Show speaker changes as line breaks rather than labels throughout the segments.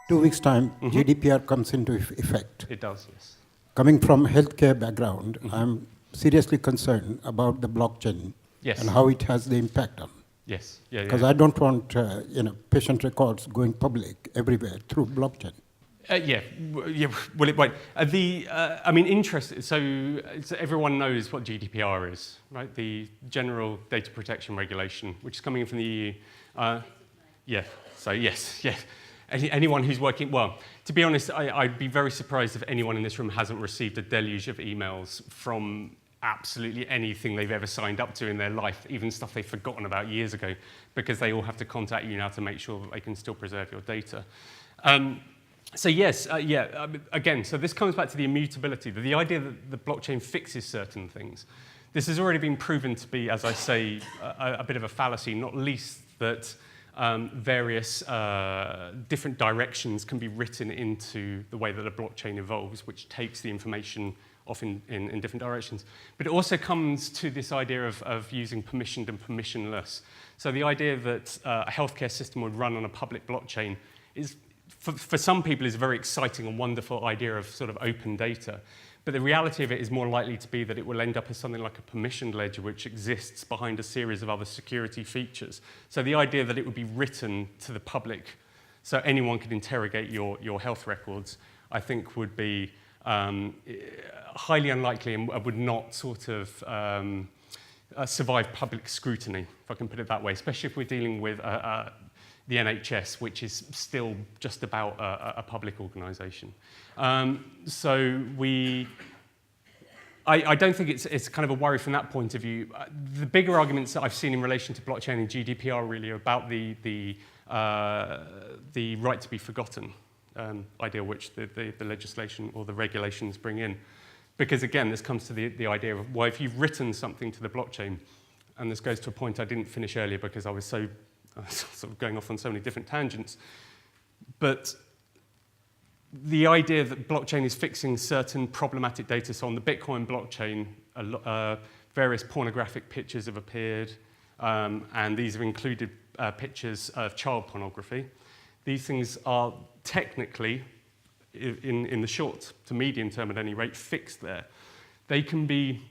2 weeks' time, GDPR comes into effect.
It does, yes.
Coming from healthcare background, I'm seriously concerned about the blockchain and how it has the impact on.
Yes, yeah,
Because I don't want patient records going public everywhere through blockchain.
Well, it won't. I mean, so everyone knows what GDPR is, right? The General Data Protection Regulation, which is coming in from the EU. So yes. Anyone who's working, well, to be honest, I'd be very surprised if anyone in this room hasn't received a deluge of emails from absolutely anything they've ever signed up to in their life, even stuff they've forgotten about years ago, because they all have to contact you now to make sure that they can still preserve your data. So yes, again, so this comes back to the immutability, the idea that the blockchain fixes certain things. This has already been proven to be, as I say, a bit of a fallacy, not least that various different directions can be written into the way that a blockchain evolves, which takes the information off in different directions. But it also comes to this idea of using permissioned and permissionless. So the idea that a healthcare system would run on a public blockchain is, for some people, is a very exciting and wonderful idea of sort of open data. But the reality of it is more likely to be that it will end up as something like a permissioned ledger which exists behind a series of other security features. So the idea that it would be written to the public so anyone could interrogate your health records, I think would be highly unlikely and would not sort of survive public scrutiny, if I can put it that way, especially if we're dealing with the NHS, which is still just about a public organisation. So I don't think it's kind of a worry from that point of view. The bigger arguments that I've seen in relation to blockchain and GDPR really are about the right to be forgotten idea which the legislation or the regulations bring in. Because again, this comes to the idea of, well, if you've written something to the blockchain, and this goes to a point I didn't finish earlier because I was sort of going off on so many different tangents, but the idea that blockchain is fixing certain problematic data, so on the Bitcoin blockchain, various pornographic pictures have appeared, and these have included pictures of child pornography. These things are technically, in the short to medium term at any rate, fixed there. They can be,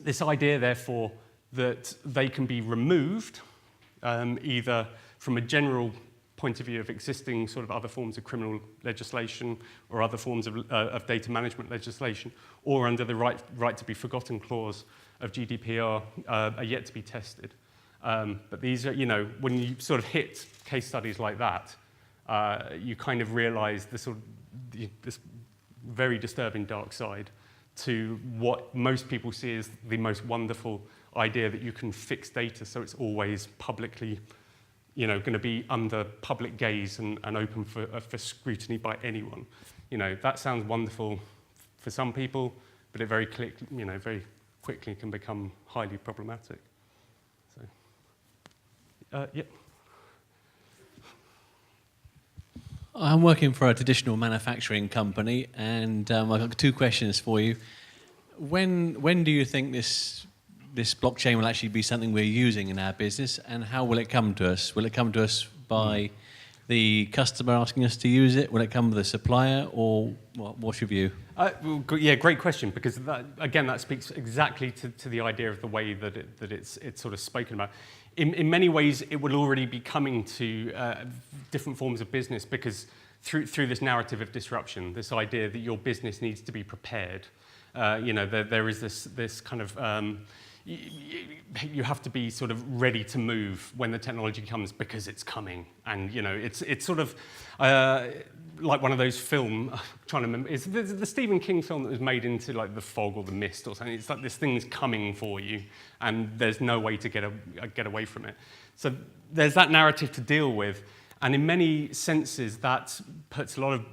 this idea therefore that they can be removed, either from a general point of view of existing sort of other forms of criminal legislation or other forms of data management legislation, or under the right to be forgotten clause of GDPR, are yet to be tested. But these are, when you sort of hit case studies like that, you kind of realize this very disturbing dark side to what most people see as the most wonderful idea that you can fix data so it's always publicly, going to be under public gaze and open for scrutiny by anyone. That sounds wonderful for some people, but it very quickly can become highly problematic. So, yeah.
I'm working for a traditional manufacturing company, and I've got 2 questions for you. When do you think this blockchain will actually be something we're using in our business, and how will it come to us? Will it come to us by the customer asking us to use it? Will it come with a supplier, or what's your view?
Yeah, great question, because that speaks exactly to the idea of the way that it's sort of spoken about. In many ways, it will already be coming to different forms of business, because through this narrative of disruption, this idea that your business needs to be prepared, there is this kind of you have to be sort of ready to move when the technology comes, because it's coming, and it's sort of like one of those I'm trying to remember, is the Stephen King film that was made into like The Fog or The Mist or something. It's like this thing's coming for you, and there's no way to get away from it. So there's that narrative to deal with, and in many senses that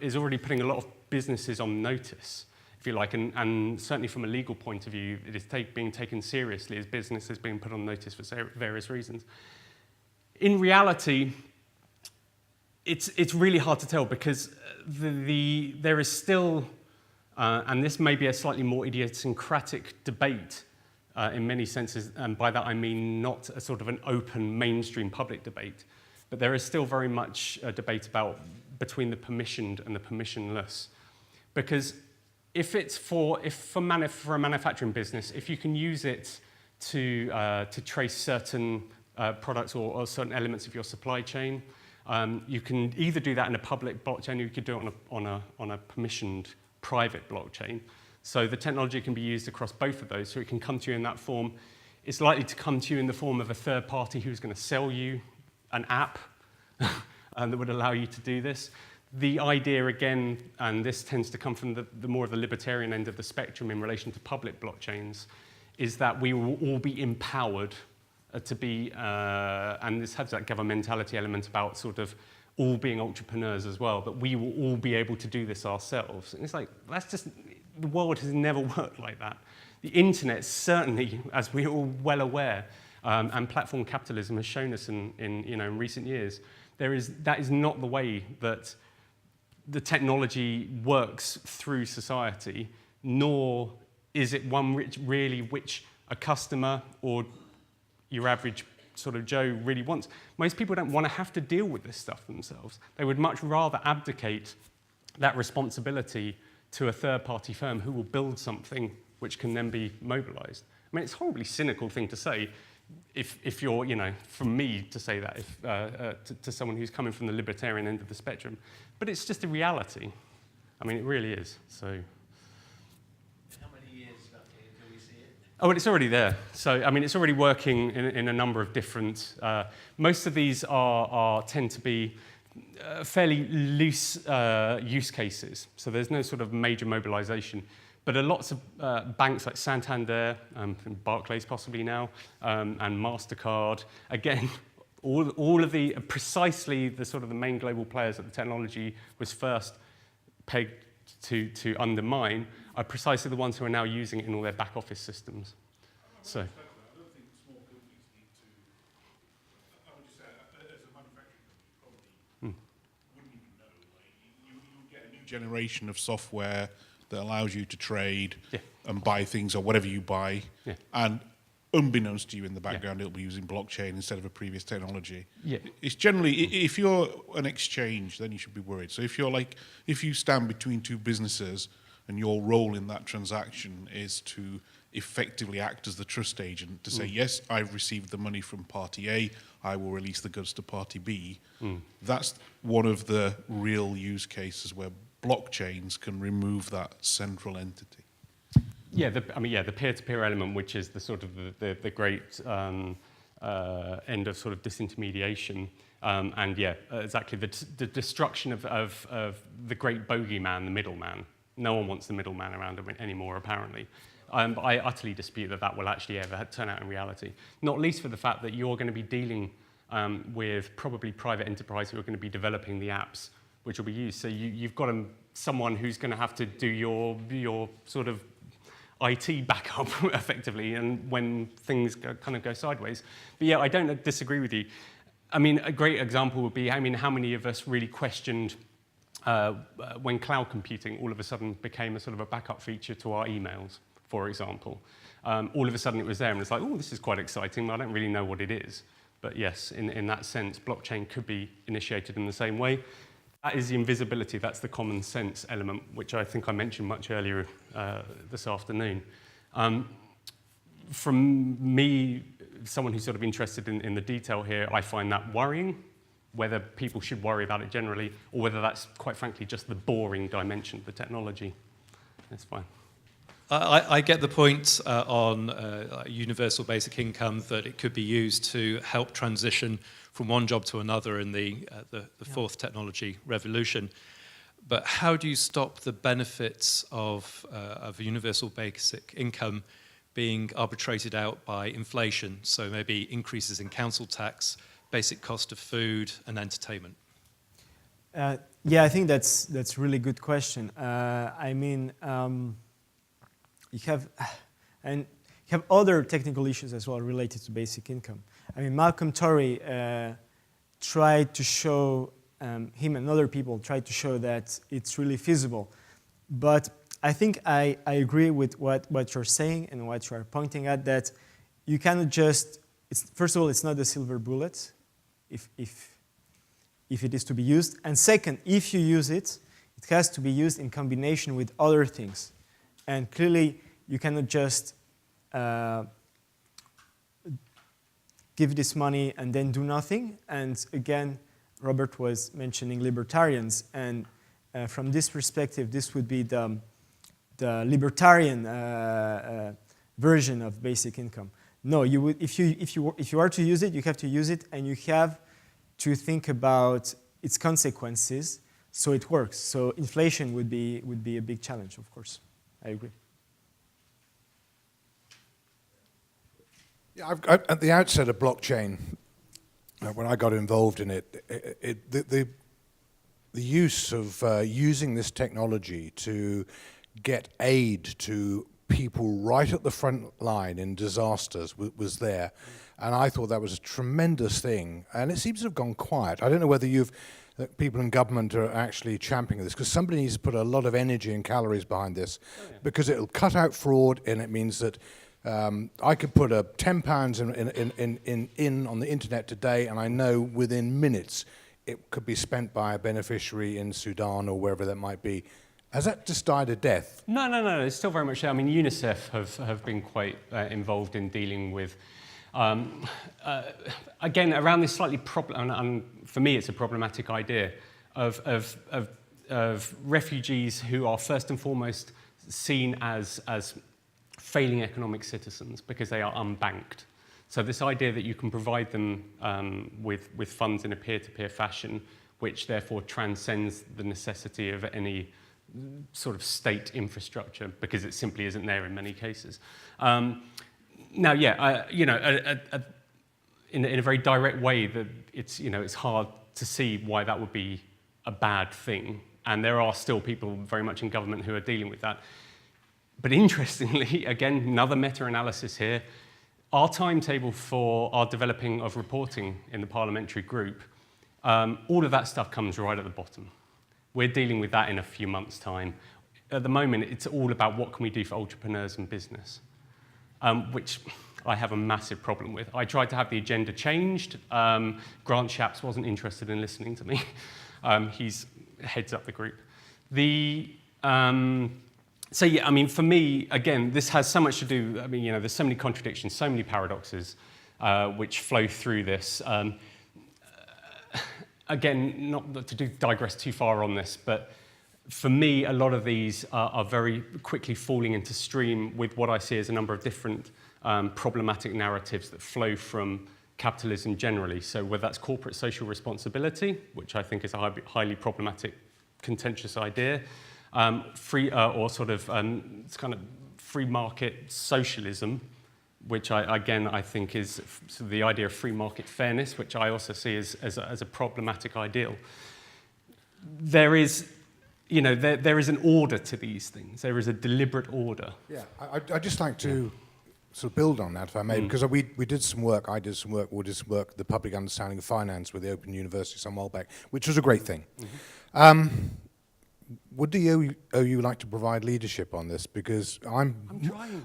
is already putting a lot of businesses on notice, if you like, and certainly from a legal point of view, it is being taken seriously as businesses being put on notice for various reasons. In reality, it's really hard to tell, because there is still, and this may be a slightly more idiosyncratic debate in many senses, and by that I mean not a sort of an open mainstream public debate, but there is still very much a debate about between the permissioned and the permissionless. Because if for a manufacturing business, if you can use it to trace certain products or certain elements of your supply chain, you can either do that in a public blockchain, or you could do it on a permissioned private blockchain. So the technology can be used across both of those, so it can come to you in that form. It's likely to come to you in the form of a third party who's going to sell you an app that would allow you to do this. The idea, again, and this tends to come from the more of the libertarian end of the spectrum in relation to public blockchains, is that we will all be empowered to be, and this has that governmentality element about sort of all being entrepreneurs as well, that we will all be able to do this ourselves. And it's like, that's just, the world has never worked like that. The internet certainly, as we're all well aware, and platform capitalism has shown us in recent years, that is not the way that the technology works through society, nor is it one which a customer or your average sort of Joe really wants. Most people don't want to have to deal with this stuff themselves. They would much rather abdicate that responsibility to a third-party firm who will build something which can then be mobilized. I mean, it's a horribly cynical thing to say if you're, from me to say that to someone who's coming from the libertarian end of the spectrum. But it's just a reality. I mean, it really is. So.
How many years roughly until we see it?
Oh, well, it's already there. So, I mean, it's already working in a number of different. Most of these tend to be fairly loose use cases. So there's no sort of major mobilization. But lots of banks like Santander, and Barclays possibly now, and MasterCard, again, all of the, precisely the sort of the main global players that the technology was first pegged to undermine, are precisely the ones who are now using it in all their back office systems. So.
I don't think small companies need to, I would just say, as a manufacturing company, probably wouldn't even know. Like, you get a new generation of software that allows you to trade and buy things or whatever you buy. Yeah. And unbeknownst to you in the background, it'll be using blockchain instead of a previous technology. Yeah. It's generally, if you're an exchange, then you should be worried. So if you stand between two businesses and your role in that transaction is to effectively act as the trust agent to say, yes, I've received the money from party A, I will release the goods to party B. That's one of the real use cases where blockchains can remove that central entity.
Yeah, the peer-to-peer element, which is the sort of the great end of sort of disintermediation, and exactly the destruction of the great bogeyman, the middleman. No one wants the middleman around anymore, apparently. But I utterly dispute that will actually ever turn out in reality. Not least for the fact that you're going to be dealing with probably private enterprise who are going to be developing the apps which will be used. So you've got someone who's going to have to do your sort of IT backup effectively, and when things kind of go sideways. But yeah, I don't disagree with you. I mean, a great example would be, how many of us really questioned when cloud computing all of a sudden became a sort of a backup feature to our emails, for example. All of a sudden it was there, and it's like, oh, this is quite exciting, but I don't really know what it is. But yes, in that sense, blockchain could be initiated in the same way. That is the invisibility, that's the common sense element, which I think I mentioned much earlier this afternoon. From me, someone who's sort of interested in the detail here, I find that worrying, whether people should worry about it generally, or whether that's, quite frankly, just the boring dimension of the technology. It's fine.
I get the point on universal basic income, that it could be used to help transition from one job to another in the fourth technology revolution. But how do you stop the benefits of universal basic income being arbitrated out by inflation? So maybe increases in council tax, basic cost of food and entertainment.
Yeah, I think that's a really good question. You have other technical issues as well related to basic income. I mean, Malcolm Torrey tried to show, him and other people tried to show that it's really feasible. But I think I agree with what you're saying and what you're pointing at, that you cannot just, first of all, it's not a silver bullet. if it is to be used. And second, if you use it, it has to be used in combination with other things. And clearly, you cannot just give this money and then do nothing. And again, Robert was mentioning libertarians. And from this perspective, this would be the libertarian version of basic income. No, you would, if you are to use it, you have to use it, and you have to think about its consequences so it works. So inflation would be a big challenge, of course. I agree.
Yeah, at the outset of blockchain, when I got involved in it, the use of using this technology to get aid to people right at the front line in disasters was there. And I thought that was a tremendous thing. And it seems to have gone quiet. I don't know whether people in government are actually championing this, because somebody needs to put a lot of energy and calories behind this, because it'll cut out fraud, and it means that I could put £10 in on the internet today, and I know within minutes it could be spent by a beneficiary in Sudan or wherever that might be. Has that just died a death?
No. It's still very much there. I mean, UNICEF have been quite involved in dealing with, again, around this slightly problem, and for me it's a problematic idea, of refugees who are first and foremost seen as failing economic citizens because they are unbanked. So this idea that you can provide them with funds in a peer-to-peer fashion, which therefore transcends the necessity of any sort of state infrastructure, because it simply isn't there in many cases. Now, yeah, in a very direct way, that it's hard to see why that would be a bad thing, and there are still people very much in government who are dealing with that. But interestingly, again, another meta-analysis here, our timetable for our developing of reporting in the parliamentary group, all of that stuff comes right at the bottom. We're dealing with that in a few months' time. At the moment, it's all about what can we do for entrepreneurs and business, which I have a massive problem with. I tried to have the agenda changed. Grant Shapps wasn't interested in listening to me. He's heads up the group. So yeah, I mean, for me, again, this has so much to do, I mean, there's so many contradictions, so many paradoxes which flow through this. Again, not to digress too far on this, but for me, a lot of these are very quickly falling into stream with what I see as a number of different problematic narratives that flow from capitalism generally. So whether that's corporate social responsibility, which I think is a highly problematic, contentious idea, free or sort of it's kind of free market socialism, which I think is sort of the idea of free market fairness, which I also see as a problematic ideal. There is, there is an order to these things. There is a deliberate order.
Yeah, I'd just like to sort of build on that, if I may, because we did some work, we did some work, the Public Understanding of Finance with the Open University some while back, which was a great thing. Mm-hmm. Would the OU like to provide leadership on this? Because I'm trying.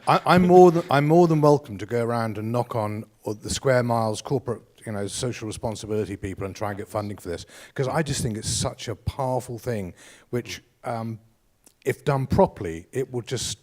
I'm more than welcome to go around and knock on the square miles corporate, social responsibility people and try and get funding for this. Because I just think it's such a powerful thing, which, if done properly, it would just,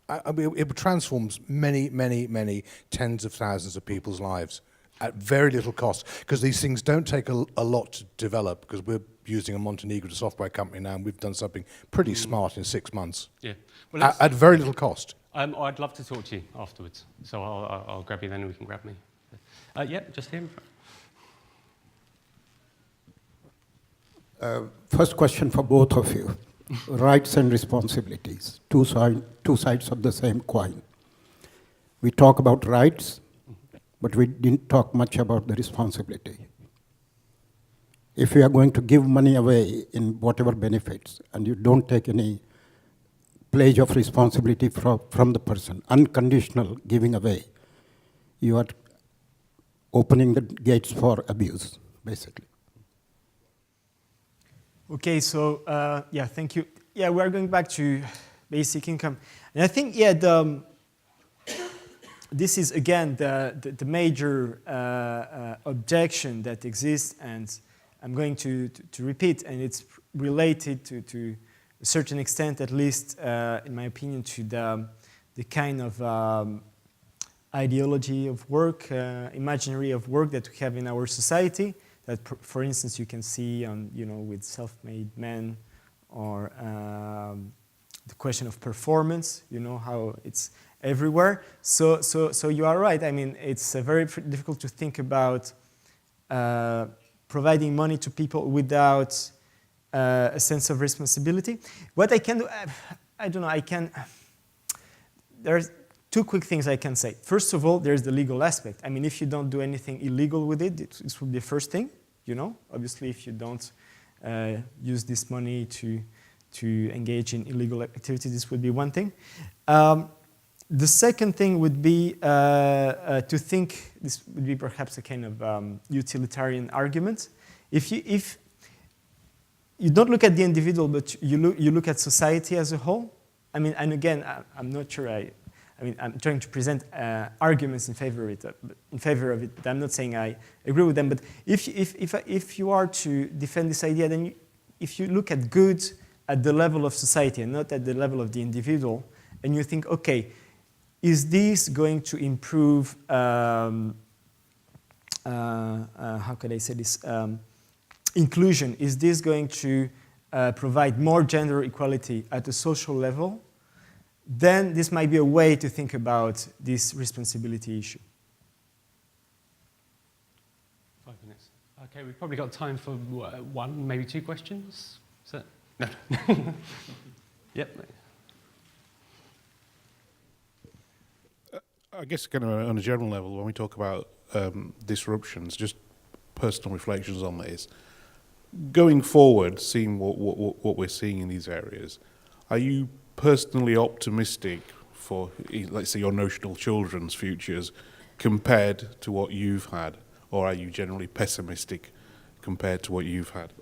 it would transform many tens of thousands of people's lives at very little cost. Because these things don't take a lot to develop, because we're using a Montenegro software company now, and we've done something pretty smart in 6 months. Yeah, well, at very little cost.
I'd love to talk to you afterwards, so I'll grab you then, and we can grab me. Yeah, just here.
First question for both of you: rights and responsibilities, two sides of the same coin. We talk about rights, but we didn't talk much about the responsibility. If you are going to give money away in whatever benefits, and you don't take any pledge of responsibility from the person, unconditional giving away, you are opening the gates for abuse, basically.
Okay, so yeah, thank you. Yeah, we are going back to basic income. And I think, yeah, this is again the major objection that exists, and I'm going to repeat, and it's related to a certain extent, at least in my opinion, to the kind of ideology of work, imaginary of work that we have in our society. That, for instance, you can see on with self-made men, or the question of performance. How it's everywhere. So you are right. I mean, it's very difficult to think about providing money to people without a sense of responsibility. What I can do, I don't know. There's two quick things I can say. First of all, there's the legal aspect. I mean, if you don't do anything illegal with it, this would be the first thing. Obviously, if you don't use this money to engage in illegal activity, this would be one thing. The second thing would be to think, this would be perhaps a kind of utilitarian argument. If you don't look at the individual, but you look at society as a whole. I mean, and again, I'm not sure. I'm trying to present arguments in favor of it, but I'm not saying I agree with them. But if you are to defend this idea, then if you look at good at the level of society and not at the level of the individual, and you think, okay, is this going to improve? How could I say this? Inclusion. Is this going to provide more gender equality at a social level? Then this might be a way to think about this responsibility issue.
5 minutes. Okay, we've probably got time for one, maybe two questions. Is that? No. Yep.
I guess kind of on a general level, when we talk about disruptions, just personal reflections on this. Going forward, seeing what we're seeing in these areas, are you personally optimistic for, let's say, your notional children's futures compared to what you've had, or are you generally pessimistic compared to what you've had?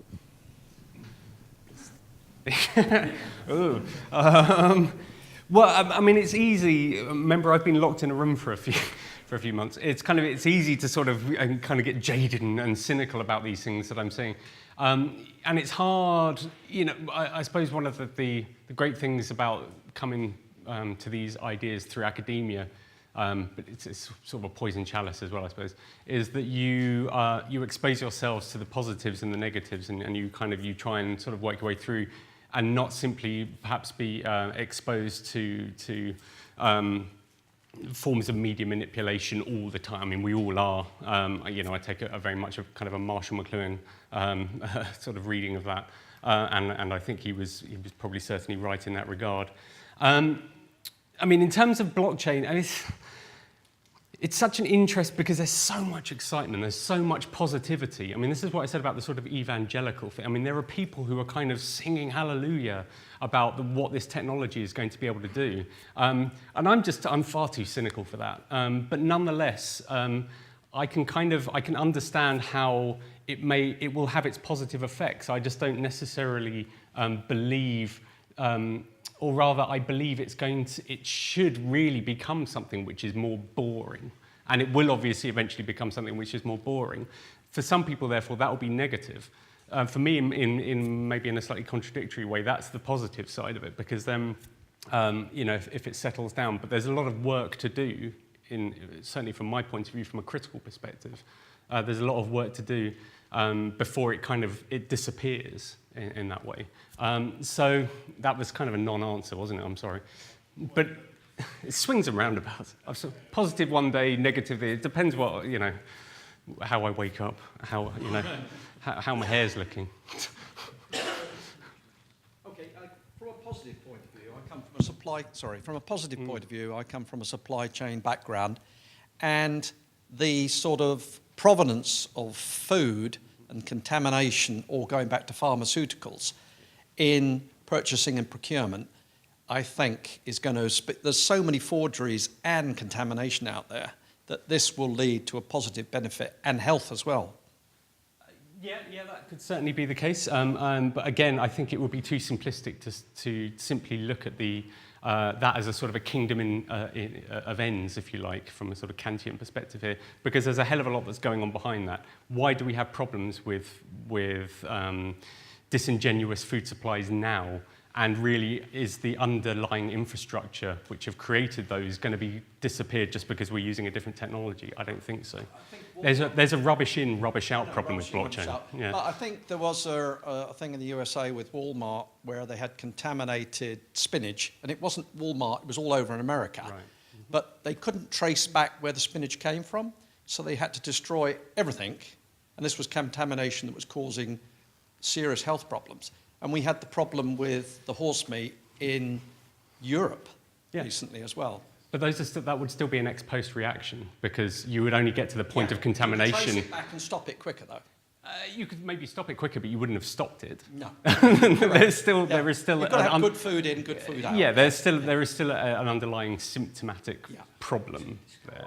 Well, I mean, it's easy. Remember, I've been locked in a room for a few months. It's easy to sort of get jaded and cynical about these things that I'm seeing, and it's hard. I suppose one of the great things about coming to these ideas through academia, but it's sort of a poison chalice as well, I suppose, is that you expose yourselves to the positives and the negatives, and you try and sort of work your way through. And not simply perhaps be exposed to forms of media manipulation all the time. I mean, we all are. I take a very much of kind of a Marshall McLuhan sort of reading of that, and I think he was probably certainly right in that regard. I mean, in terms of blockchain, it's such an interest because there's so much excitement, there's so much positivity. I mean, this is what I said about the sort of evangelical thing. I mean, there are people who are kind of singing hallelujah about what this technology is going to be able to do. And I'm far too cynical for that. But nonetheless, I can understand how it will have its positive effects. I just don't necessarily believe, or rather, I believe it should really become something which is more boring. And it will obviously eventually become something which is more boring. For some people, therefore, that will be negative. For me, in maybe in a slightly contradictory way, that's the positive side of it, because then, if it settles down, but there's a lot of work to do, certainly from my point of view, from a critical perspective, there's a lot of work to do before it disappears in that way. So that was kind of a non-answer, wasn't it? I'm sorry. But it swings and roundabouts. Positive one day, negative day. It depends what, how I wake up, how my hair's looking.
Okay, from a positive point of view, I come from a supply chain background, and the sort of provenance of food and contamination, or going back to pharmaceuticals, in purchasing and procurement, I think is going to... There's so many forgeries and contamination out there that this will lead to a positive benefit and health as well.
Yeah, that could certainly be the case. But again, I think it would be too simplistic to simply look at the that as a sort of a kingdom of ends, if you like, from a sort of Kantian perspective here, because there's a hell of a lot that's going on behind that. Why do we have problems with disingenuous food supplies now? And really, is the underlying infrastructure which have created those going to be disappeared just because we're using a different technology? I don't think so. There's a rubbish in, rubbish out problem with blockchain. Yeah.
But I think there was a thing in the USA with Walmart where they had contaminated spinach, and it wasn't Walmart, it was all over in America.
Right.
But they couldn't trace back where the spinach came from, so they had to destroy everything, and this was contamination that was causing serious health problems. And we had the problem with the horse meat in Europe recently as well.
But that would still be an ex post reaction, because you would only get to the point of contamination.
You could trace it back and stop it quicker, though.
You could maybe stop it quicker, but you wouldn't have stopped it.
No.
There is still.
You've got to have good food in, good food out.
Yeah, there is still an underlying symptomatic problem there.